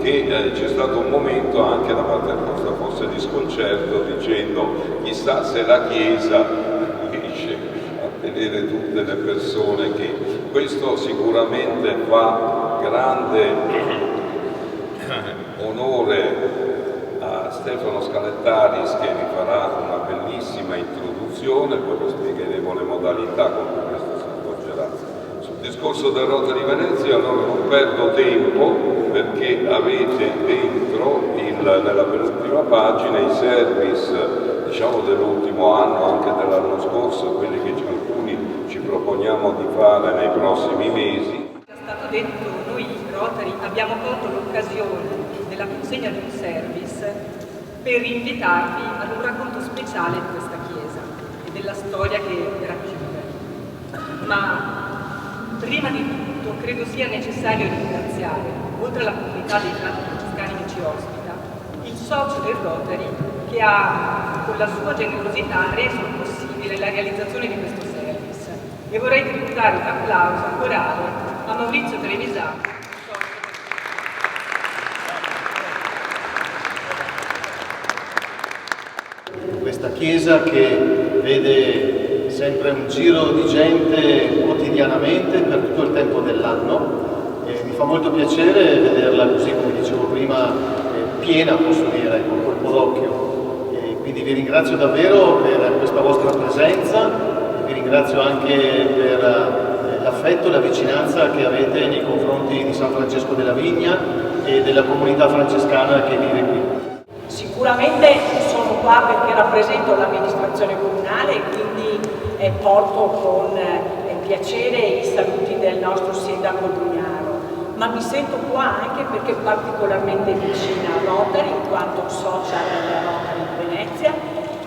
che c'è stato un momento anche da parte nostra forse di sconcerto, dicendo chissà se la Chiesa riesce a tenere tutte le persone che... Questo sicuramente fa grande onore a Stefano Scalettaris, che vi farà una bellissima introduzione, poi lo spiegheremo le modalità con cui questo si svolgerà. Sul discorso del Rotary Venezia allora non perdo tempo, perché avete dentro nella penultima pagina i service, diciamo, dell'ultimo anno, anche dell'anno scorso, quelli che alcuni ci proponiamo di fare nei prossimi mesi. È stato detto, noi Rotary abbiamo colto l'occasione della consegna di un service per invitarvi ad un racconto speciale di questa chiesa e della storia che racchiude. Ma prima di tutto credo sia necessario ringraziare, oltre alla comunità dei frati francescani che ci ospita, il socio del Rotary che ha con la sua generosità reso possibile la realizzazione di questo service. E vorrei tributare un applauso corale a Maurizio Trevisan. Questa chiesa che vede sempre un giro di gente quotidianamente per tutto il tempo dell'anno, mi fa molto piacere vederla così, come dicevo prima, piena, posso dire, con colpo d'occhio. Quindi vi ringrazio davvero per questa vostra presenza, vi ringrazio anche per l'affetto e la vicinanza che avete nei confronti di San Francesco della Vigna e della comunità francescana che vive qui. Sicuramente sono qua perché rappresento l'amministrazione comunale e quindi porto con piacere i saluti del nostro sindaco Brugnaro, ma mi sento qua anche perché particolarmente vicina a Rotary, in quanto social della Rotary di Venezia,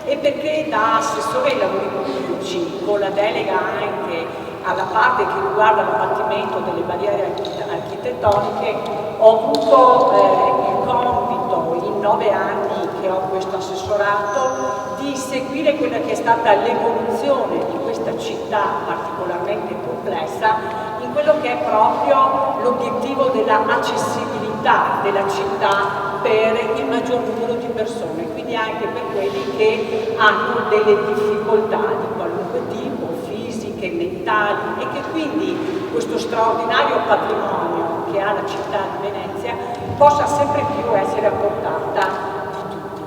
e perché da assessore ai lavori pubblici, con la delega anche alla parte che riguarda l'abbattimento delle barriere architettoniche, ho avuto il compito in 9 anni che ho questo assessorato di seguire quella che è stata l'evoluzione di questa città particolarmente complessa in quello che è proprio l'obiettivo della accessibilità della città per il maggior numero di persone, quindi anche per quelli che hanno delle difficoltà di qualunque tipo, fisiche, mentali, e che quindi questo straordinario patrimonio che ha la città di Venezia possa sempre più essere a portata di tutti.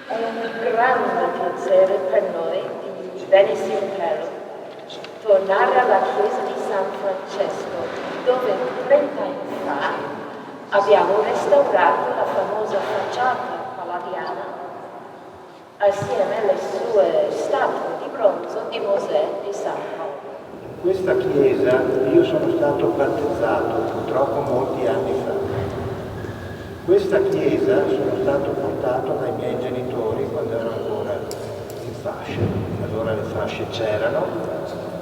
È un grande piacere per noi di Venice Impero tornare alla chiesa di San Francesco, dove 30 anni fa abbiamo restaurato la famosa facciata palladiana assieme alle sue statue di bronzo di Mosè e San Paolo. In questa chiesa io sono stato battezzato purtroppo molti anni fa. Questa chiesa sono stato portato dai miei genitori quando ero ancora in fasce, allora le fasce c'erano,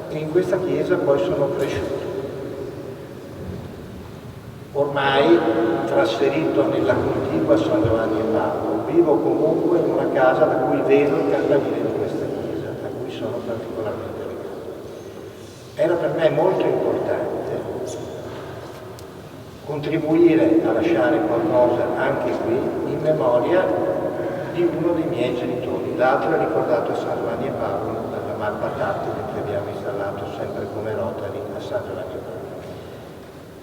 e in questa chiesa poi sono cresciuto. Ormai trasferito nella contigua San Giovanni e Paolo, vivo comunque in una casa da cui vedo il campanile di questa chiesa, a cui sono particolarmente legato. Era per me molto importante contribuire a lasciare qualcosa anche qui in memoria di uno dei miei genitori. L'altro è ricordato a San Giovanni e Paolo, dalla Marpatatti, che abbiamo installato sempre come Rotary a San Giovanni e Paolo.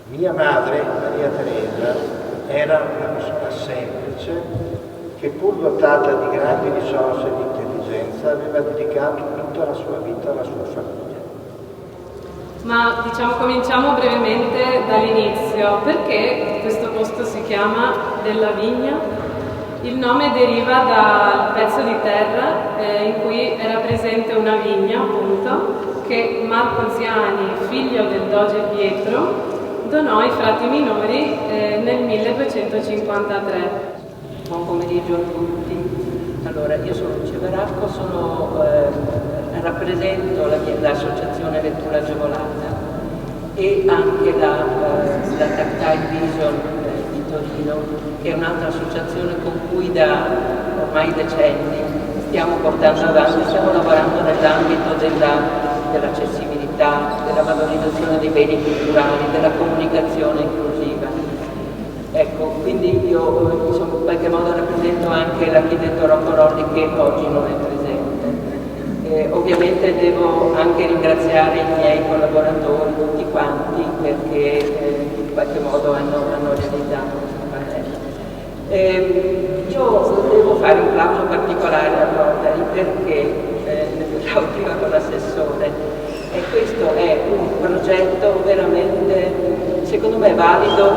Mia madre, Maria Teresa, era una persona semplice che, pur dotata di grandi risorse di intelligenza, aveva dedicato tutta la sua vita alla sua famiglia. Ma diciamo cominciamo brevemente dall'inizio. Perché questo posto si chiama Della Vigna? Il nome deriva dal pezzo di terra in cui era presente una vigna, appunto, che Marco Ziani, figlio del doge Pietro, donò ai frati minori nel 1253. Buon pomeriggio a tutti. Allora, io sono Lucia Baracco, rappresento l'associazione Lettura Agevolata e anche la Tactile Vision di Torino, che è un'altra associazione con cui da ormai decenni stiamo portando avanti, stiamo lavorando nell'ambito dell'accessibilità, della valorizzazione dei beni culturali, della comunicazione inclusiva. Ecco, quindi io insomma, in qualche modo rappresento anche l'architetto Rocco Rolli che oggi non è presente. Ovviamente devo anche ringraziare i miei collaboratori, tutti quanti, perché in qualche modo hanno realizzato questo pannello. Io devo fare un plauso particolare a Rotary perché, ne parlavo prima con l'assessore, e questo è un progetto veramente, secondo me, valido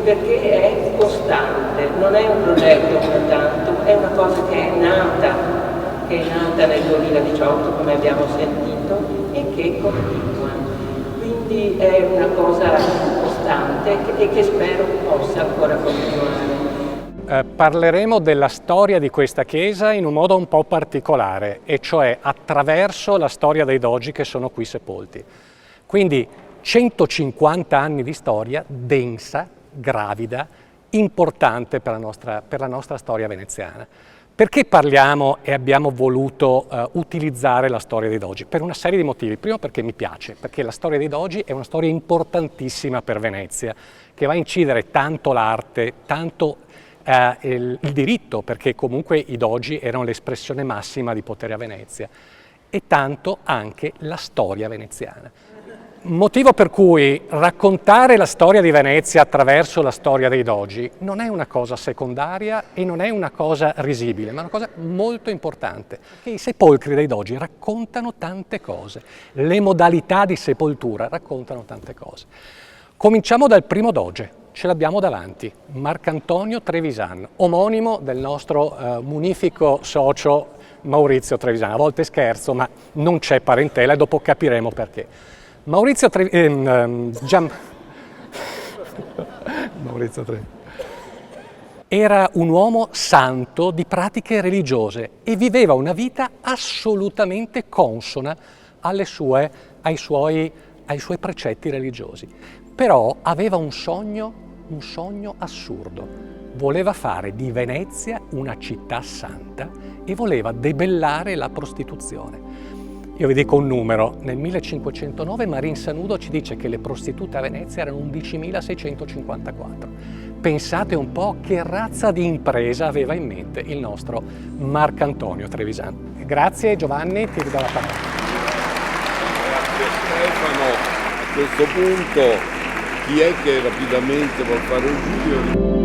perché è costante, non è un progetto una tantum, è una cosa che è nata nel 2018, come abbiamo sentito, e che continua. Quindi è una cosa costante e che spero possa ancora continuare. Parleremo della storia di questa chiesa in un modo un po' particolare, e cioè attraverso la storia dei dogi che sono qui sepolti. Quindi 150 anni di storia densa, gravida, importante per la nostra storia veneziana. Perché parliamo e abbiamo voluto utilizzare la storia dei dogi? Per una serie di motivi. Primo, perché mi piace, perché la storia dei dogi è una storia importantissima per Venezia, che va a incidere tanto l'arte, tanto il diritto, perché comunque i dogi erano l'espressione massima di potere a Venezia, e tanto anche la storia veneziana. Motivo per cui raccontare la storia di Venezia attraverso la storia dei dogi non è una cosa secondaria e non è una cosa risibile, ma è una cosa molto importante. Perché i sepolcri dei dogi raccontano tante cose, le modalità di sepoltura raccontano tante cose. Cominciamo dal primo doge, ce l'abbiamo davanti, Marcantonio Trevisan, omonimo del nostro munifico socio Maurizio Trevisan. A volte scherzo, ma non c'è parentela e dopo capiremo perché. Maurizio Trevisan era un uomo santo di pratiche religiose e viveva una vita assolutamente consona ai suoi precetti religiosi. Però aveva un sogno assurdo. Voleva fare di Venezia una città santa e voleva debellare la prostituzione. Io vi dico un numero, nel 1509 Marin Sanudo ci dice che le prostitute a Venezia erano 11.654. Pensate un po' che razza di impresa aveva in mente il nostro Marcantonio Trevisan. Grazie Giovanni, ti ridò la parola. Grazie Stefano. A questo punto chi è che rapidamente vuol fare un video?